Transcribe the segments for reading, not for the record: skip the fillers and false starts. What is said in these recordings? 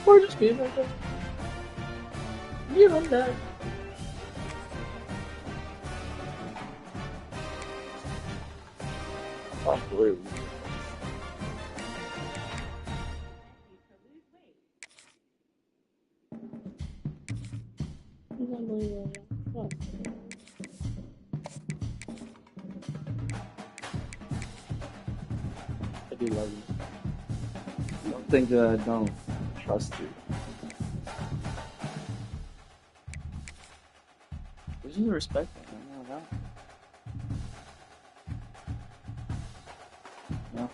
Or just be like that. You know that. Oh, really? I do love you. Don't think that I don't trust you. There's no respect there. No.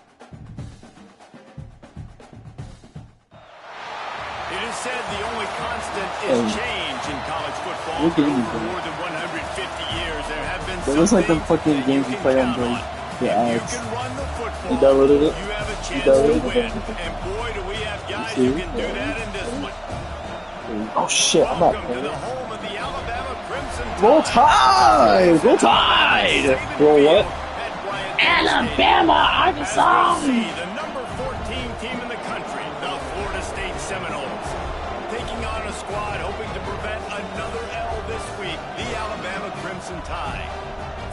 It is said the only constant is change in college football. For more than 150 years, there have been some looks like the fucking games you play on the ads. You downloaded it? You have a chance to win. And boy, do we have guys who can do that in this one. Oh shit, I'm not Welcome to the home of the Alabama Crimson Tide. Roll Tide! Roll Tide! Roll what? Alabama, Arkansas! The number 14 team in the country, the Florida State Seminoles. Taking on a squad hoping to prevent another L this week, the Alabama Crimson Tide.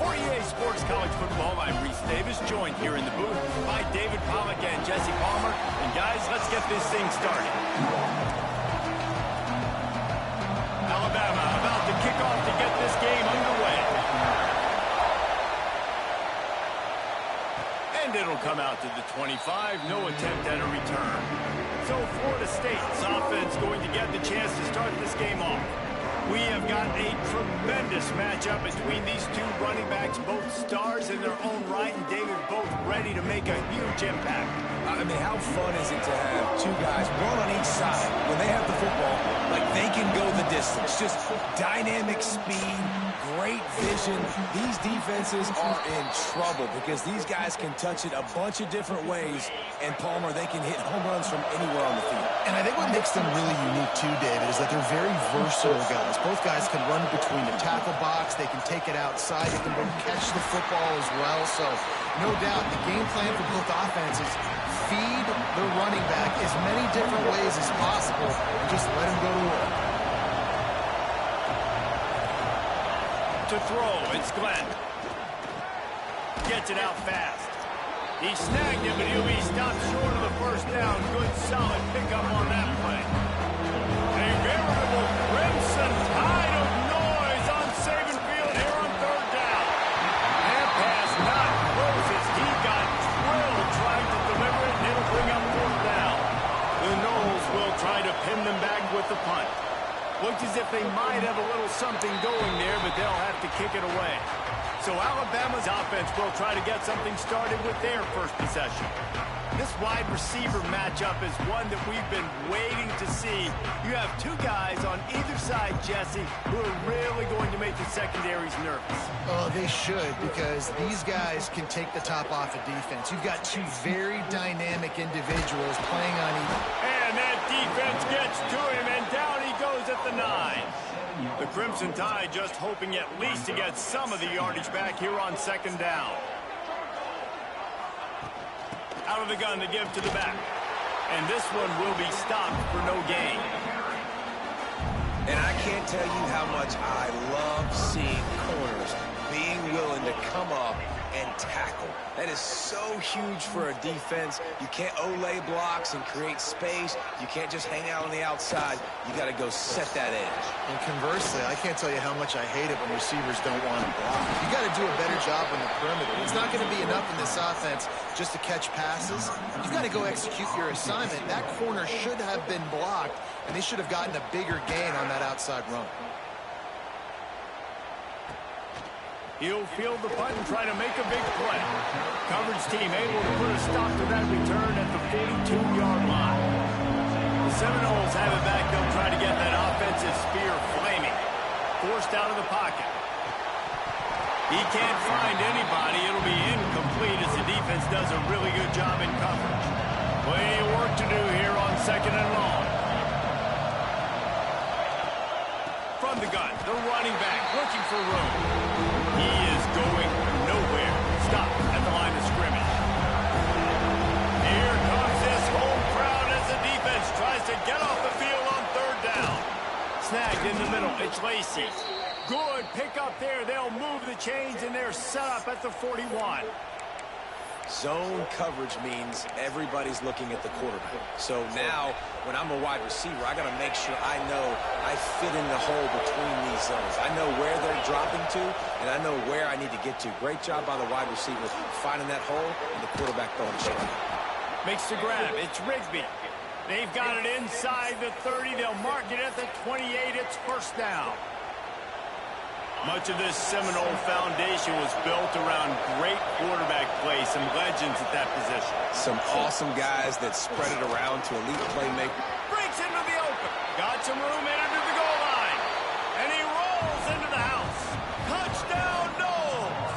For EA Sports College Football, I'm Reese Davis, joined here in the booth by David Pollack and Jesse Palmer. And guys, let's get this thing started. Alabama about to kick off to get this game underway. And it'll come out to the 25, no attempt at a return. So Florida State's offense going to get the chance to start this game off. We have got a tremendous matchup between these two running backs, both stars in their own right, and David both ready to make a huge impact. I mean, how fun is it to have two guys, one on each side, when they have the football, like they can go the distance. Just dynamic speed, great vision. These defenses are in trouble because these guys can touch it a bunch of different ways, and Palmer, they can hit home runs from anywhere on the field. And I think what makes them really unique too, David, is that they're very versatile guys. Both guys can run between the tackle box. They can take it outside. They can catch the football as well. So, no doubt, the game plan for both offenses, feed the running back as many different ways as possible and just let him go to work. To throw, it's Glenn. Gets it out fast. He snagged him, but he'll be stopped short of the first down. Good, solid pickup on that play. A veritable Crimson Tide of noise on Saban Field here on third down. And pass not closes. He got drilled trying to deliver it, and it'll bring up fourth down. The Noles will try to pin them back with the punt. Looks as if they might have a little something going there, but they'll have to kick it away. So Alabama's offense will try to get something started with their first possession. This wide receiver matchup is one that we've been waiting to see. You have two guys on either side, Jesse, who are really going to make the secondaries nervous. Oh, they should, because these guys can take the top off of defense. You've got two very dynamic individuals playing on each. And that defense gets to him, and down he goes at the 9. The Crimson Tide just hoping at least to get some of the yardage back here on second down. Out of the gun to give to the back. And this one will be stopped for no gain. And I can't tell you how much I love seeing corners being willing to come up and tackle. That is so huge for a defense. You can't olay blocks and create space. You can't just hang out on the outside. You got to go set that edge. And conversely, I can't tell you how much I hate it when receivers don't want to block. You got to do a better job on the perimeter. It's not going to be enough in this offense just to catch passes. You've got to go execute your assignment. That corner should have been blocked, and they should have gotten a bigger gain on that outside run. He'll field the punt and try to make a big play. Coverage team able to put a stop to that return at the 42-yard line. The Seminoles have it back. They'll try to get that offensive spear flaming. Forced out of the pocket. He can't find anybody. It'll be incomplete as the defense does a really good job in coverage. Plenty of work to do here on second and long. From the gun, the running back looking for room. He is going nowhere. Stop at the line of scrimmage. Here comes this home crowd as the defense tries to get off the Coach Lacey. Good pick up there. They'll move the chains, and they're set up at the 41. Zone coverage means everybody's looking at the quarterback. So now, when I'm a wide receiver, I got to make sure I know I fit in the hole between these zones. I know where they're dropping to, and I know where I need to get to. Great job by the wide receiver finding that hole, and the quarterback throwing it straight. Makes the grab. It's Rigby. They've got it inside the 30. They'll mark it at the 28. It's first down. Much of this Seminole foundation was built around great quarterback play, some legends at that position. Some awesome guys that spread it around to elite playmaker. Breaks into the open. Got some room in under the goal line. And he rolls into the house. Touchdown, Knowles!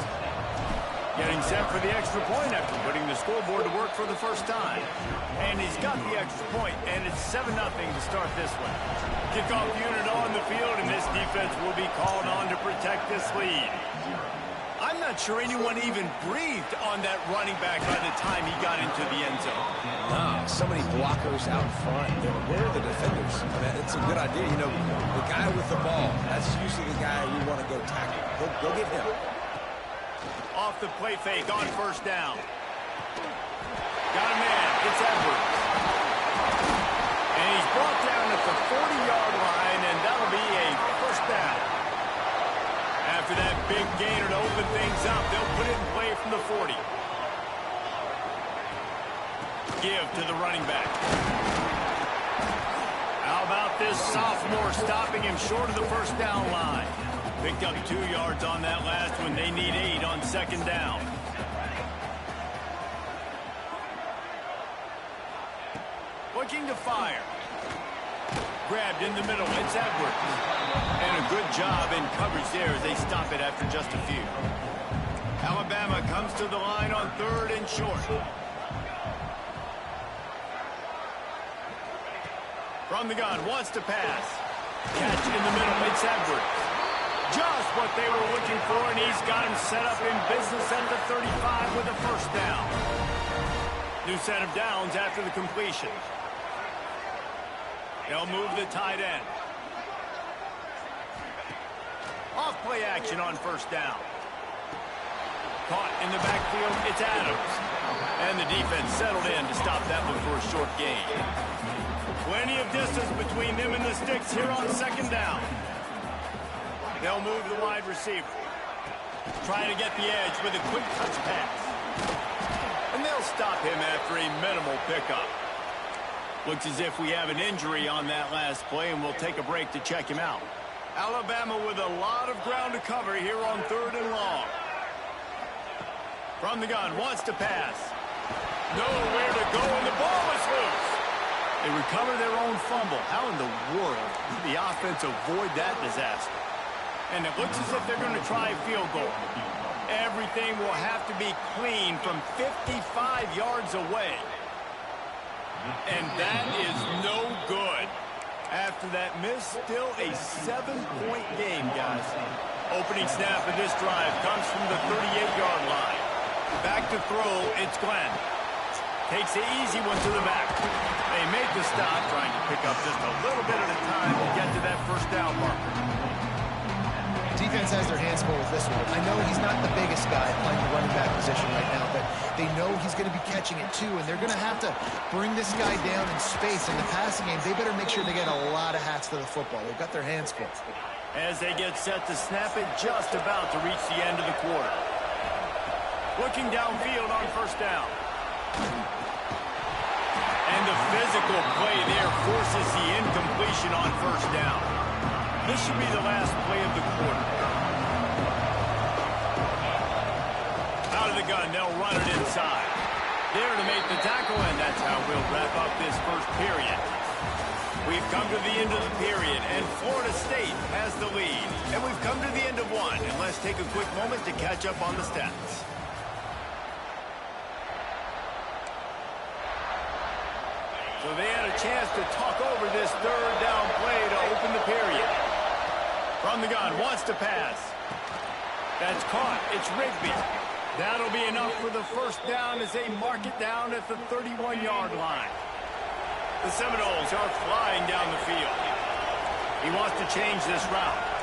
Getting set for the extra point after putting the scoreboard to work for the first time. And he's got the extra point, and it's 7-0 to start this one. Kickoff unit on the field, and this defense will be called on to protect this lead. I'm not sure anyone even breathed on that running back by the time he got into the end zone. No, so many blockers out front. Where are the defenders? I mean, it's a good idea. You know, the guy with the ball, that's usually the guy we want to go tackle. Go get him. Off the play fake on first down. Got a man. It's Edwards. And he's brought down at the 40-yard line, and that'll be a first down. After that big gainer to open things up, they'll put it in play from the 40. Give to the running back. How about this sophomore stopping him short of the first down line? Picked up 2 yards on that last one. They need 8 on second down. Looking to fire. Grabbed in the middle. It's Edwards. And a good job in coverage there as they stop it after just a few. Alabama comes to the line on 3rd and short. From the gun, wants to pass. Catch in the middle. It's Edwards. Just what they were looking for, and he's got him set up in business at the 35 with a first down. New set of downs after the completion. They'll move the tight end. Off play action on first down. Caught in the backfield, it's Adams. And the defense settled in to stop that one for a short gain. Plenty of distance between them and the sticks here on second down. They'll move the wide receiver. Trying to get the edge with a quick touch pass. And they'll stop him after a minimal pickup. Looks as if we have an injury on that last play, and we'll take a break to check him out. Alabama with a lot of ground to cover here on 3rd and long. From the gun, wants to pass. Nowhere to go, and the ball is loose. They recover their own fumble. How in the world did the offense avoid that disaster? And it looks as if they're going to try a field goal. Everything will have to be clean from 55 yards away. And that is no good. After that miss, still a 7-point game, guys. Opening snap of this drive comes from the 38-yard line. Back to throw, it's Glenn. Takes the easy one to the back. They make the stop, trying to pick up just a little bit at a time to get to that first down marker. Defense has their hands full with this one. I know he's not the biggest guy playing the running back position right now, but they know he's going to be catching it too, and they're going to have to bring this guy down in space. In the passing game, they better make sure they get a lot of hats to the football. They've got their hands full. As they get set to snap it, just about to reach the end of the quarter. Looking downfield on first down. And the physical play there forces the incompletion on first down. This should be the last play of the quarter. Out of the gun, they'll run it inside. There to make the tackle, and that's how we'll wrap up this first period. We've come to the end of the period, and Florida State has the lead. And we've come to the end of one, and let's take a quick moment to catch up on the stats. So they had a chance to talk over this 3rd down play to open the period. From the gun, wants to pass. That's caught. It's Rigby. That'll be enough for the first down as they mark it down at the 31-yard line. The Seminoles are flying down the field. He wants to change this route.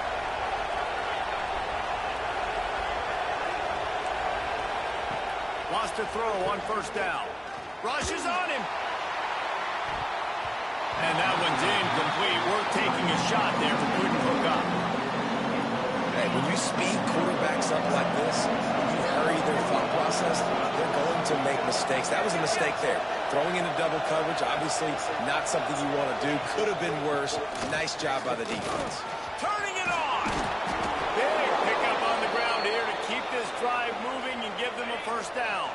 Wants to throw on first down. Rushes on him. And that one's incomplete. We're taking a shot there, but couldn't hook up. Hey, when you speed quarterbacks up like this, when you hurry their thought process, they're going to make mistakes. That was a mistake there. Throwing into double coverage, obviously not something you want to do. Could have been worse. Nice job by the defense. Turning it on. Big pickup on the ground here to keep this drive moving and give them a first down.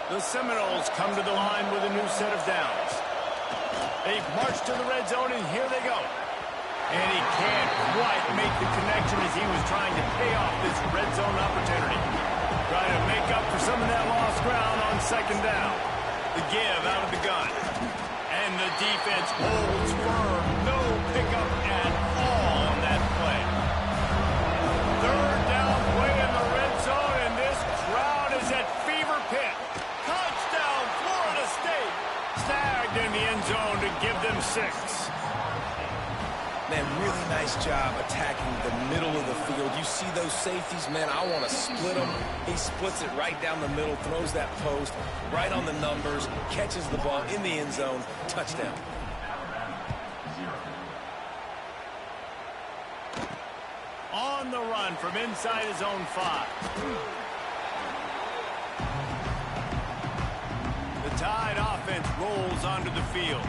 The Seminoles come to the line with a new set of downs. They march to the red zone, and here they go. And he can't quite make the connection as he was trying to pay off this red zone opportunity. Trying to make up for some of that lost ground on second down. The give out of the gun. And the defense holds firm. No pickup at all on that play. Third down play in the red zone, and this crowd is at fever pitch. Touchdown, Florida State. Snagged in the end zone to give them 6. Man, really nice job attacking the middle of the field. You see those safeties, man, I want to split them. He splits it right down the middle, throws that post, right on the numbers, catches the ball in the end zone, touchdown. On the run from inside his own 5. The Tide offense rolls onto the field.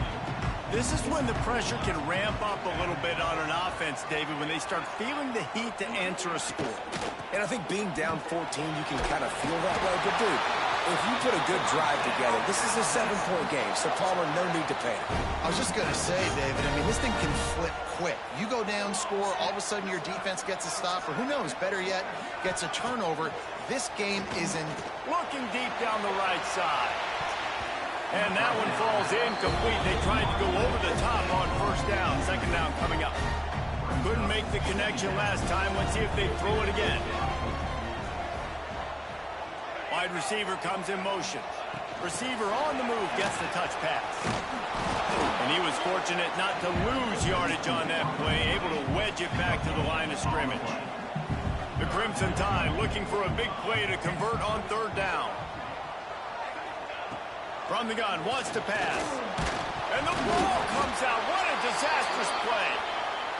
This is when the pressure can ramp up a little bit on an offense, David, when they start feeling the heat to answer a score. And I think being down 14, you can kind of feel that way. But, dude, if you put a good drive together, this is a 7-point game. So, Palmer, no need to panic. I was just going to say, David, I mean, this thing can flip quick. You go down, score, all of a sudden your defense gets a stop, or who knows, better yet, gets a turnover. This game isn't... Looking deep down the right side. And that one falls incomplete. They tried to go over the top on first down. Second down coming up. Couldn't make the connection last time. Let's see if they throw it again. Wide receiver comes in motion. Receiver on the move gets the touch pass. And he was fortunate not to lose yardage on that play, able to wedge it back to the line of scrimmage. The Crimson Tide looking for a big play to convert on third down. From the gun, wants to pass. And the ball comes out. What a disastrous play.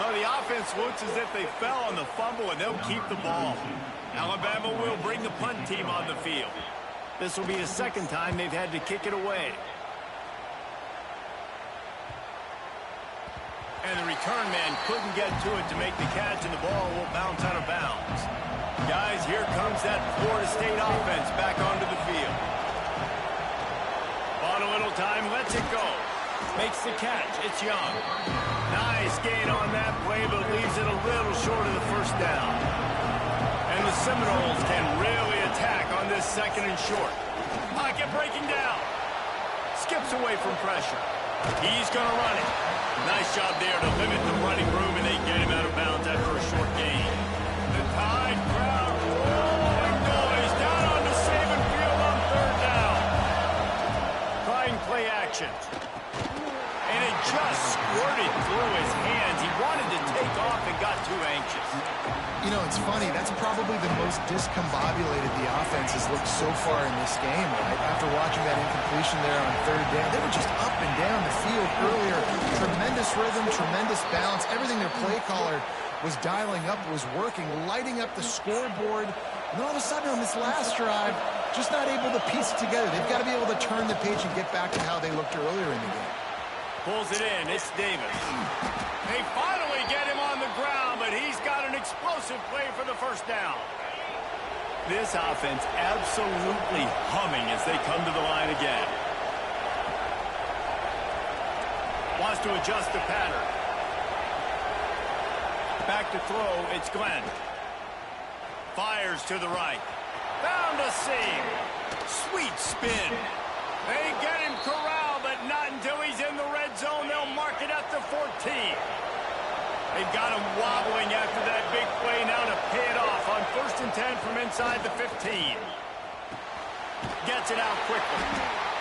Well, the offense looks as if they fell on the fumble, and they'll keep the ball. Alabama will bring the punt team on the field. This will be the second time they've had to kick it away. And the return man couldn't get to it to make the catch, and the ball will bounce out of bounds. Guys, here comes that Florida State offense back onto the field. On a little time, lets it go. Makes the catch. It's Young. Nice gain on that play, but leaves it a little short of the first down. And the Seminoles can really attack on this second and short. Pocket breaking down. Skips away from pressure. He's going to run it. Nice job there to limit the running room, and they get him out of bounds after a short gain. The Tide crowd rolling noise down on the Saban field on third down. Trying play action. And it just squirted through his hands. He wanted to take off and got too anxious. You know, it's funny. That's probably the most discombobulated the offense has looked so far in this game, right? After watching that incompletion there on third down, they were just up and down the field earlier. Tremendous rhythm, tremendous balance. Everything their play caller was dialing up was working, lighting up the scoreboard. And then all of a sudden on this last drive, just not able to piece it together. They've got to be able to turn the page and get back to how they looked earlier in the game. Pulls it in. It's Davis. They finally get him on the ground, but he's got an explosive play for the first down. This offense absolutely humming as they come to the line again. Wants to adjust the pattern. Back to throw. It's Glenn. Fires to the right. Found a seam. Sweet spin. They get him corralled, but not until he's in the red zone. They'll mark it at the 14. They've got him wobbling after that big play now to pay it off on 1st and 10 from inside the 15. Gets it out quickly.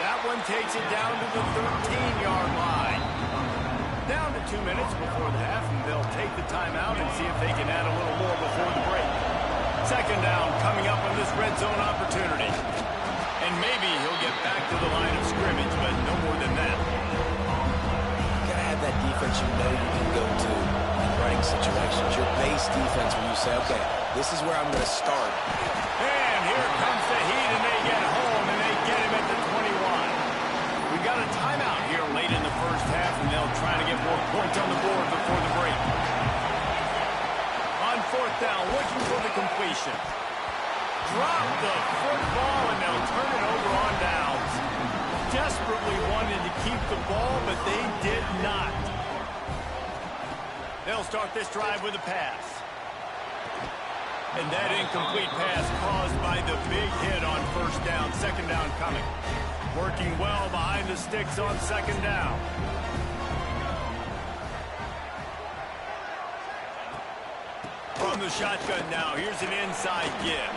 That one takes it down to the 13-yard line. Down to 2 minutes before the half, and they'll take the timeout and see if they can add a little more before the break. Second down coming up on this red zone opportunity. And maybe he'll get back to the line of scrimmage, but no more than that. You gotta have that defense you know you can go to in running situations. Your base defense when you say, okay, this is where I'm gonna start. And here comes the heat, and they get home, and they get him at the 21. We got a timeout here late in the first half, and they'll try to get more points on the board before the break. On fourth down, looking for the completion. Drop the football, and they'll turn it over on downs. Desperately wanted to keep the ball, but they did not. They'll start this drive with a pass. And that incomplete pass caused by the big hit on first down. Second down coming. Working well behind the sticks on second down. From the shotgun now, here's an inside give.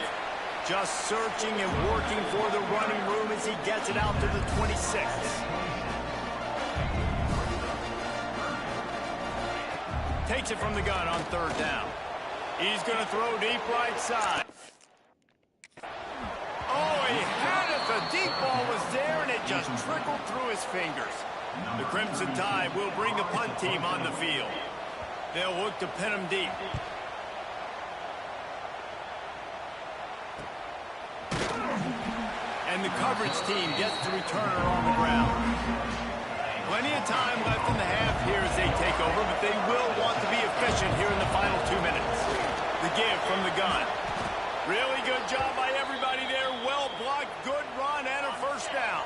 Just searching and working for the running room as he gets it out to the 26. Takes it from the gun on third down. He's going to throw deep right side. Oh, he had it. The deep ball was there, and it just trickled through his fingers. The Crimson Tide will bring the punt team on the field. They'll look to pin him deep. And the coverage team gets the returner on the ground. Plenty of time left in the half here as they take over, but they will want to be efficient here in the final 2 minutes. The give from the gun. Really good job by everybody there. Well blocked, good run, and a first down.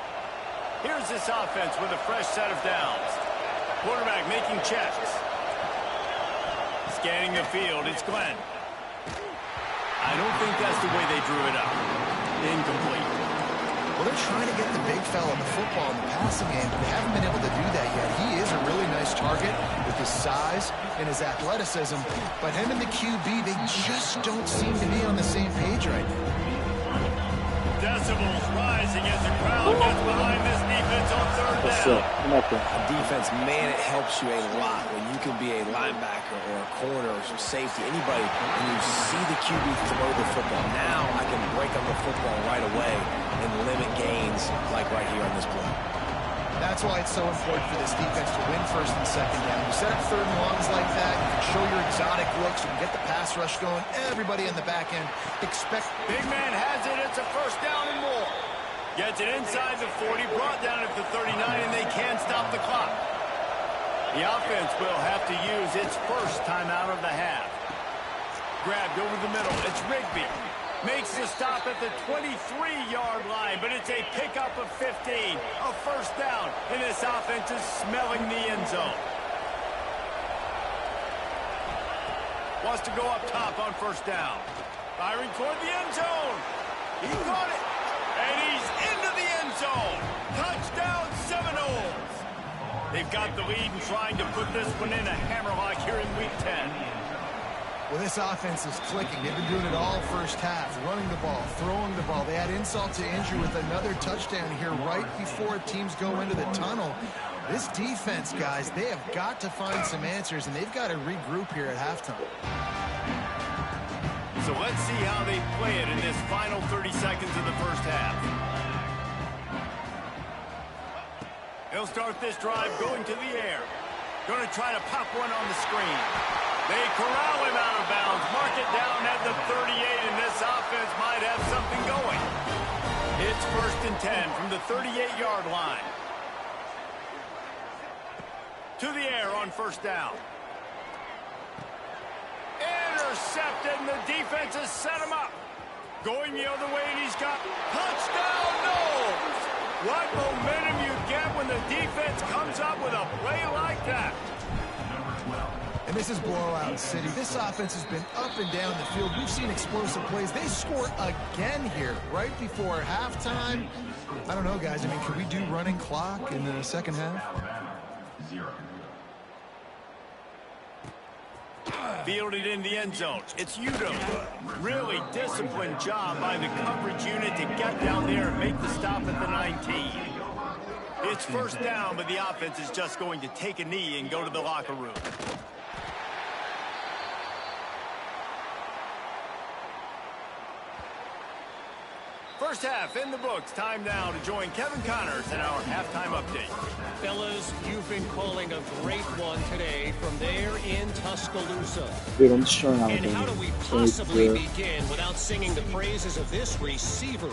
Here's this offense with a fresh set of downs. Quarterback making checks. Scanning the field, it's Glenn. I don't think that's the way they drew it up. Incomplete. Well, they're trying to get the big fella the football in the passing game, but they haven't been able to do that yet. He is a really nice target with his size and his athleticism, but him and the QB, they just don't seem to be on the same page right now. Decibels rising as the crowd gets behind this defense on third down. Defense, man, it helps you a lot when you can be a linebacker or a corner or some safety, anybody, and you see the QB throw the football. Now I can break on the football right away and limit gains like right here on this play. That's why it's so important for this defense to win first and second down. You set up third and longs like that, you can show your exotic looks, you can get the pass rush going. Everybody in the back end expect... Big man has it, it's a first down and more. Gets it inside the 40, brought down at the 39, and they can't stop the clock. The offense will have to use its first timeout of the half. Grabbed over the middle, it's Rigby. Makes the stop at the 23-yard line, but it's a pickup of 15. A first down, and this offense is smelling the end zone. Wants to go up top on first down. Firing toward the end zone. He caught it, and he's into the end zone. Touchdown, Seminoles. They've got the lead and trying to put this one in a hammerlock here in Week 10. Well, this offense is clicking. They've been doing it all first half, running the ball, throwing the ball. They add insult to injury with another touchdown here right before teams go into the tunnel. This defense, guys, they have got to find some answers, and they've got to regroup here at halftime. So let's see how they play it in this final 30 seconds of the first half. He'll start this drive going to the air. Going to try to pop one on the screen. They corral him out of bounds, mark it down at the 38, and this offense might have something going. It's first and 10 from the 38-yard line. To the air on first down. Intercepted, and the defense has set him up. Going the other way, and he's got touchdown, Knowles. What momentum you get when the defense comes up with a play like that. And this is blowout city. This offense has been up and down the field. We've seen explosive plays. They score again here right before halftime. I don't know, guys. I mean, can we do running clock in the second half? Fielded in the end zone. It's Udom. Really disciplined job by the coverage unit to get down there and make the stop at the 19. It's first down, but the offense is just going to take a knee and go to the locker room. First half in the books. Time now to join Kevin Connors in our halftime update. Fellas, you've been calling a great one today from there in Tuscaloosa. Dude, I'm just showing out. And how do we possibly begin without singing the praises of this receiver?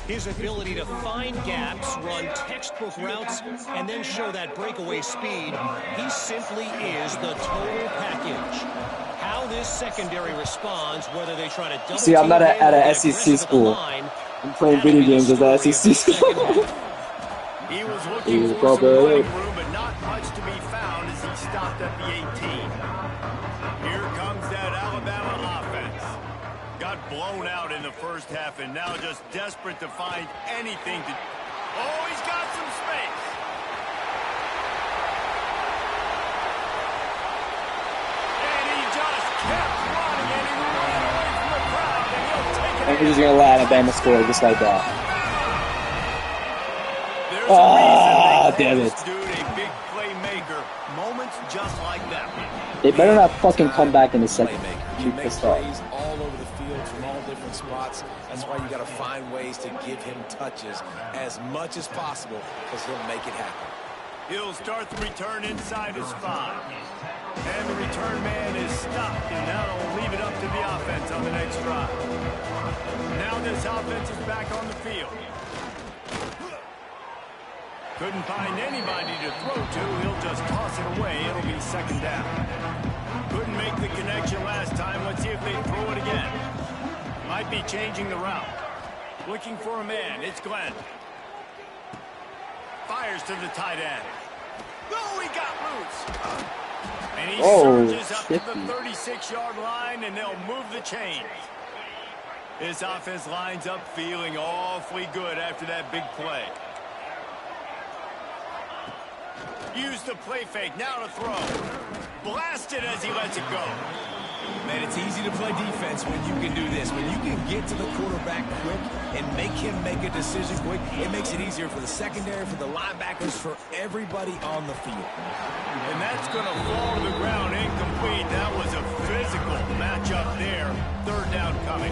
His ability to find gaps, run textbook routes, and then show that breakaway speed. He simply is the total package. How this secondary responds, whether they try to double See, I'm not team at him an or SEC get school. line, I'm playing video games at the SEC school. He was looking for some running room, but not much to be found as he stopped at the 18. Here comes that Alabama offense. Got blown out in the first half and now just desperate to find anything to... Oh, he's got some space. And he just kept running and he ran away from the crowd and he'll take it. And we're just going to let Alabama score just like that. Damn it. Dude, a big playmaker. Moments just like that. They better not fucking come back in the second. He makes plays all over the field from all different spots. That's why you got to find ways to give him touches as much as possible because he'll make it happen. He'll start the return inside his 5. And the return man is stopped, and now they'll leave it up to the offense on the next drive. Now this offense is back on the field. Couldn't find anybody to throw to. He'll just toss it away. It'll be second down. Couldn't make the connection last time. Let's see if they throw it again. Might be changing the route. Looking for a man. It's Glenn. Fires to the tight end. Oh, he got loose. And he surges up to the 36-yard line, and they'll move the chains. This offense lines up feeling awfully good after that big play. Use the play fake, now to throw. Blasted as he lets it go. Man, it's easy to play defense when you can do this. When you can get to the quarterback quick and make him make a decision quick, it makes it easier for the secondary, for the linebackers, for everybody on the field. And that's going to fall to the ground incomplete. That was a physical matchup there. Third down coming.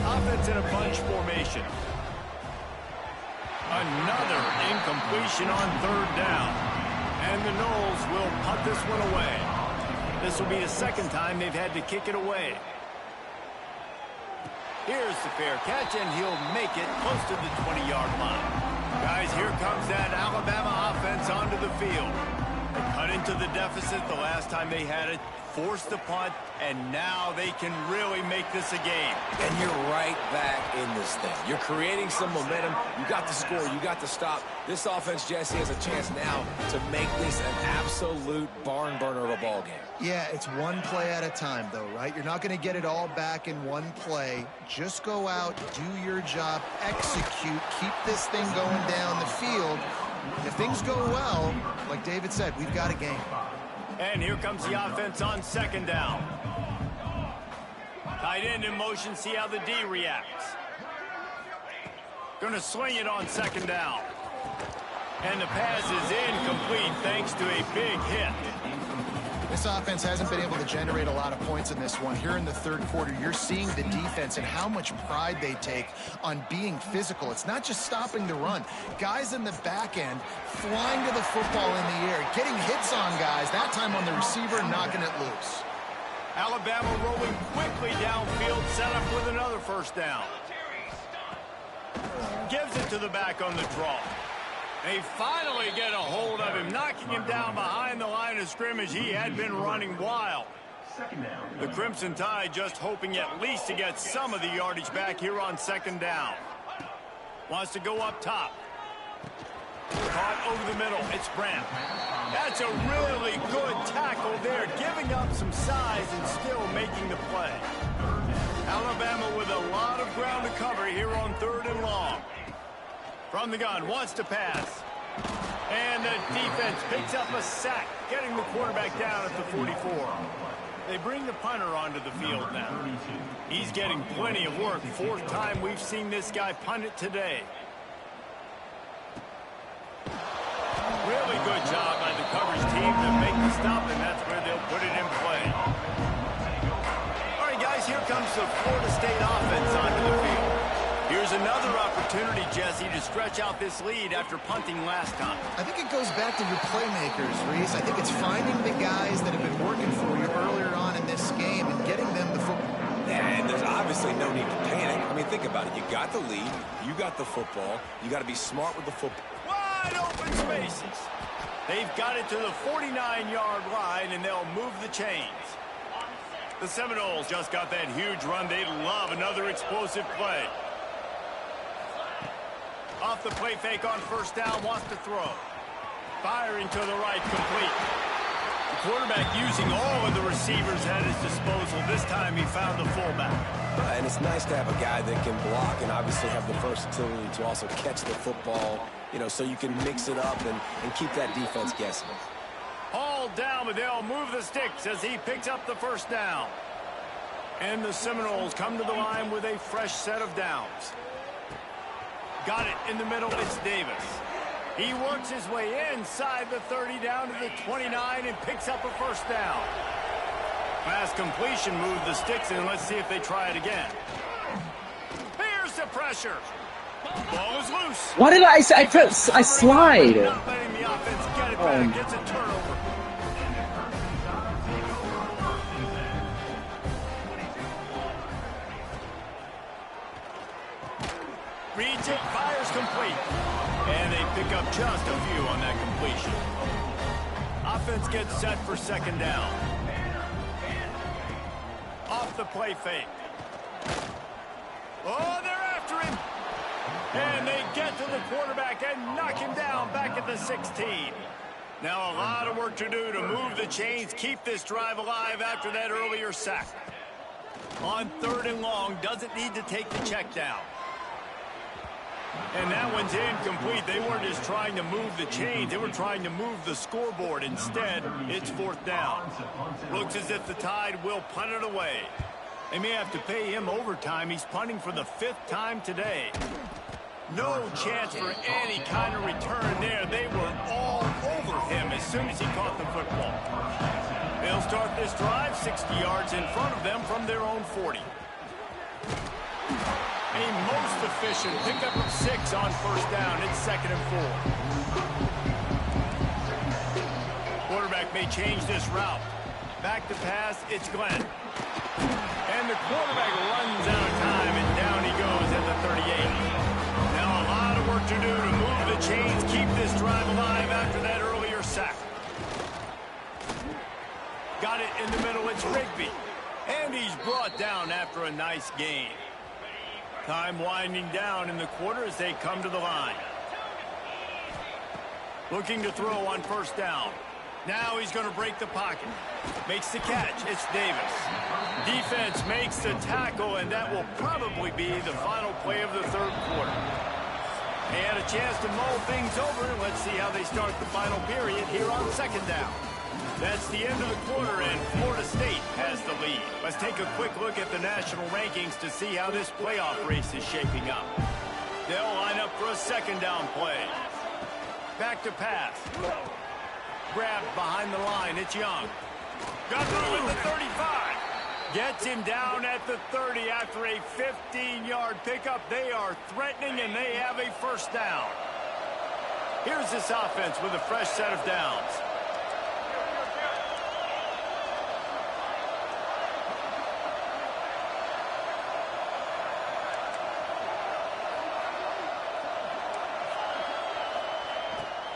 Offense in a bunch formation. Another incompletion on third down. And the Noles will punt this one away. This will be the second time they've had to kick it away. Here's the fair catch, and he'll make it close to the 20-yard line. Guys, here comes that Alabama offense onto the field. They cut into the deficit the last time they had it, forced the punt, and now they can really make this a game. And you're right back in this thing. You're creating some momentum. You got to score. You got to stop. This offense, Jesse, has a chance now to make this an absolute barn burner of a ball game. Yeah, it's one play at a time, though, right? You're not going to get it all back in one play. Just go out, do your job, execute, keep this thing going down the field. If things go well, like David said, we've got a game. And here comes the offense on second down. Tight end in motion, see how the D reacts. Going to swing it on second down. And the pass is incomplete thanks to a big hit. This offense hasn't been able to generate a lot of points in this one. Here in the third quarter, you're seeing the defense and how much pride they take on being physical. It's not just stopping the run. Guys in the back end flying to the football in the air, getting hits on guys, that time on the receiver, knocking it loose. Alabama rolling quickly downfield, set up with another first down. Gives it to the back on the draw. They finally get a hold of him, knocking him down behind the line of scrimmage. He had been running wild. The Crimson Tide just hoping at least to get some of the yardage back here on second down. Wants to go up top. Caught over the middle. It's Brandt. That's a really good tackle there, giving up some size and still making the play. Alabama with a lot of ground to cover here on third and long. From the gun, wants to pass. And the defense picks up a sack, getting the quarterback down at the 44. They bring the punter onto the field now. He's getting plenty of work. Fourth time we've seen this guy punt it today. Really good job by the coverage team to make the stop, and that's where they'll put it in play. All right, guys, here comes the Florida State offense onto the field. Here's another opportunity, Jesse, to stretch out this lead after punting last time. I think it goes back to your playmakers, Reese. I think it's finding the guys that have been working for you earlier on in this game and getting them the football. And there's obviously no need to panic. I mean, think about it. You got the lead. You got the football. You got to be smart with the football. Wide open spaces. They've got it to the 49-yard line, and they'll move the chains. The Seminoles just got that huge run. They love another explosive play. Off the play fake on first down, wants to throw. Firing to the right, complete. The quarterback using all of the receivers at his disposal. This time he found the fullback. And it's nice to have a guy that can block and obviously have the versatility to also catch the football, you know, so you can mix it up and keep that defense guessing. Hauled down, but they'll move the sticks as he picks up the first down. And the Seminoles come to the line with a fresh set of downs. Got it in the middle, it's Davis. He works his way inside the 30 down to the 29 and picks up a first down. Pass completion, move the sticks, and let's see if they try it again. Here's the pressure. Ball is loose. Why did I slide? Not letting the offense get it back. Gets a turnover. Reads it, fires complete. And they pick up just a few on that completion. Offense gets set for second down. Off the play fake. Oh, they're after him. And they get to the quarterback and knock him down back at the 16. Now a lot of work to do to move the chains, keep this drive alive after that earlier sack. On 3rd and long, doesn't need to take the check down. And that one's incomplete. They weren't just trying to move the chains. They were trying to move the scoreboard. Instead, it's 4th down. Looks as if the Tide will punt it away. They may have to pay him overtime. He's punting for the 5th time today. No chance for any kind of return there. They were all over him as soon as he caught the football. They'll start this drive 60 yards in front of them from their own 40. A most efficient pickup of 6 on first down. It's 2nd and 4. Quarterback may change this route. Back to pass, it's Glenn. And the quarterback runs out of time, and down he goes at the 38. Now a lot of work to do to move the chains, keep this drive alive after that earlier sack. Got it in the middle, it's Rigby. And he's brought down after a nice gain. Time winding down in the quarter as they come to the line. Looking to throw on first down. Now he's going to break the pocket. Makes the catch. It's Davis. Defense makes the tackle, and that will probably be the final play of the 3rd quarter. They had a chance to mull things over. Let's see how they start the final period here on 2nd down. That's the end of the quarter, and Florida State has the lead. Let's take a quick look at the national rankings to see how this playoff race is shaping up. They'll line up for a 2nd down play. Back to pass. Grabbed behind the line. It's Young. Got through at the 35. Gets him down at the 30 after a 15-yard pickup. They are threatening, and they have a first down. Here's this offense with a fresh set of downs.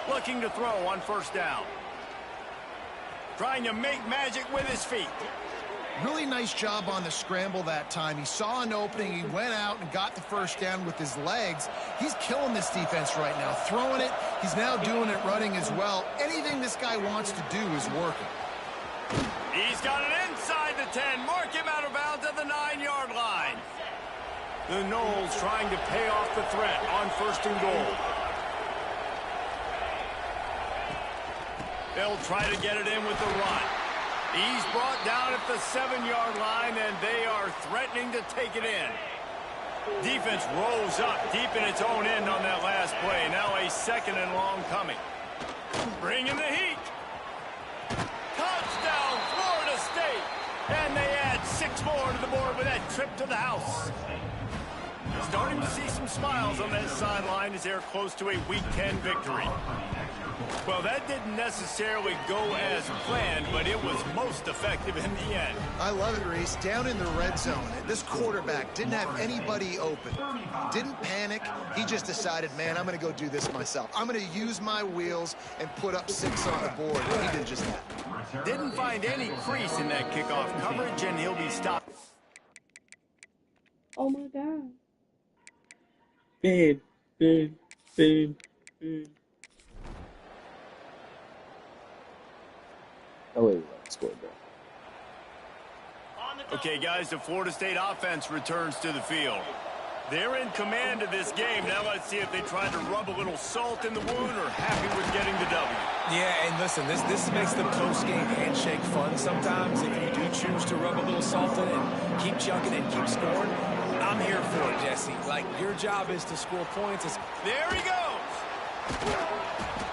Looking to throw on first down. Trying to make magic with his feet. Really nice job on the scramble that time. He saw an opening. He went out and got the first down with his legs. He's killing this defense right now. Throwing it. He's now doing it running as well. Anything this guy wants to do is working. He's got it inside the 10. Mark him out of bounds at the 9-yard line. The Noles trying to pay off the threat on 1st and goal. They'll try to get it in with the run. He's brought down at the 7-yard line, and they are threatening to take it in. Defense rolls up deep in its own end on that last play. Now a 2nd and long coming. Bringing the heat. Touchdown, Florida State. And they add 6 more to the board with that trip to the house. Starting to see some smiles on that sideline as they're close to a Week 10 victory. Well, that didn't necessarily go as planned, but it was most effective in the end. I love it, Reese. Down in the red zone, this quarterback didn't have anybody open. Didn't panic. He just decided, man, I'm going to go do this myself. I'm going to use my wheels and put up 6 on the board. And he did just that. Didn't find any crease in that kickoff coverage, and he'll be stopped. Oh my God. Boom, boom, boom, boom. Oh, wait, scored that. Okay, guys, the Florida State offense returns to the field. They're in command of this game. Now let's see if they try to rub a little salt in the wound or happy with getting the W. Yeah, and listen, this makes the post-game handshake fun sometimes. If you do choose to rub a little salt in it and keep chucking and keep scoring, I'm here for it, Jesse. Like, your job is to score points. There he goes.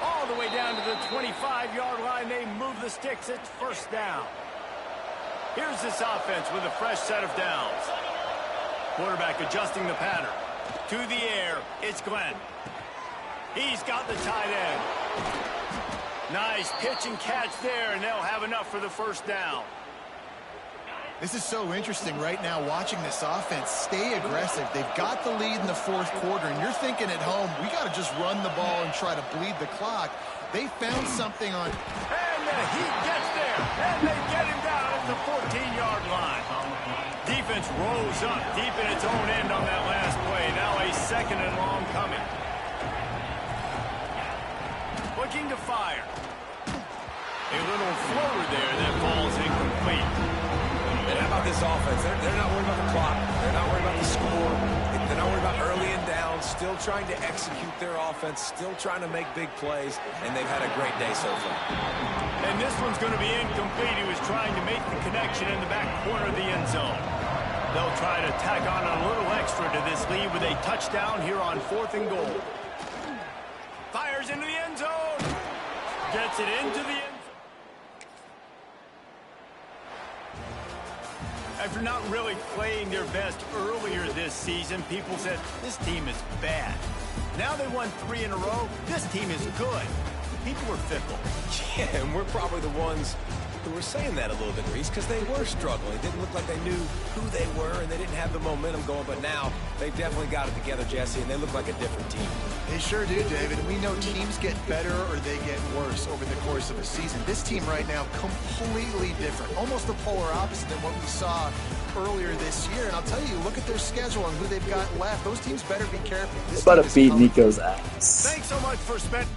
All the way down to the 25-yard line. They move the sticks. It's first down. Here's this offense with a fresh set of downs. Quarterback adjusting the pattern. To the air, it's Glenn. He's got the tight end. Nice pitch and catch there, and they'll have enough for the first down. This is so interesting right now watching this offense stay aggressive. They've got the lead in the fourth quarter, and you're thinking at home, we got to just run the ball and try to bleed the clock. They found something on... And the Heat gets there, and they get him down at the 14-yard line. Defense rose up deep in its own end on that last play. Now a second and long coming. Looking to fire. A little floater there that falls incomplete. And how about this offense? They're not worried about the clock. They're not worried about the score. They're not worried about early and down. Still trying to execute their offense. Still trying to make big plays. And they've had a great day so far. And this one's going to be incomplete. He was trying to make the connection in the back corner of the end zone. They'll try to tack on a little extra to this lead with a touchdown here on 4th and goal. Fires into the end zone. Gets it into the end zone. After not really playing their best earlier this season, people said, this team is bad. Now they won 3 in a row. This team is good. People are fickle. Yeah, and we're probably the ones who were saying that a little bit, Reese, because they were struggling. It didn't look like they knew who they were, and they didn't have the momentum going. But now they've definitely got it together, Jesse, and they look like a different team. They sure do, David. We know teams get better or they get worse over the course of a season. This team right now, completely different. Almost the polar opposite than what we saw earlier this year. And I'll tell you, look at their schedule and who they've got left. Those teams better be careful. This About to team is beat coming. Nico's ass. Thanks so much for spending...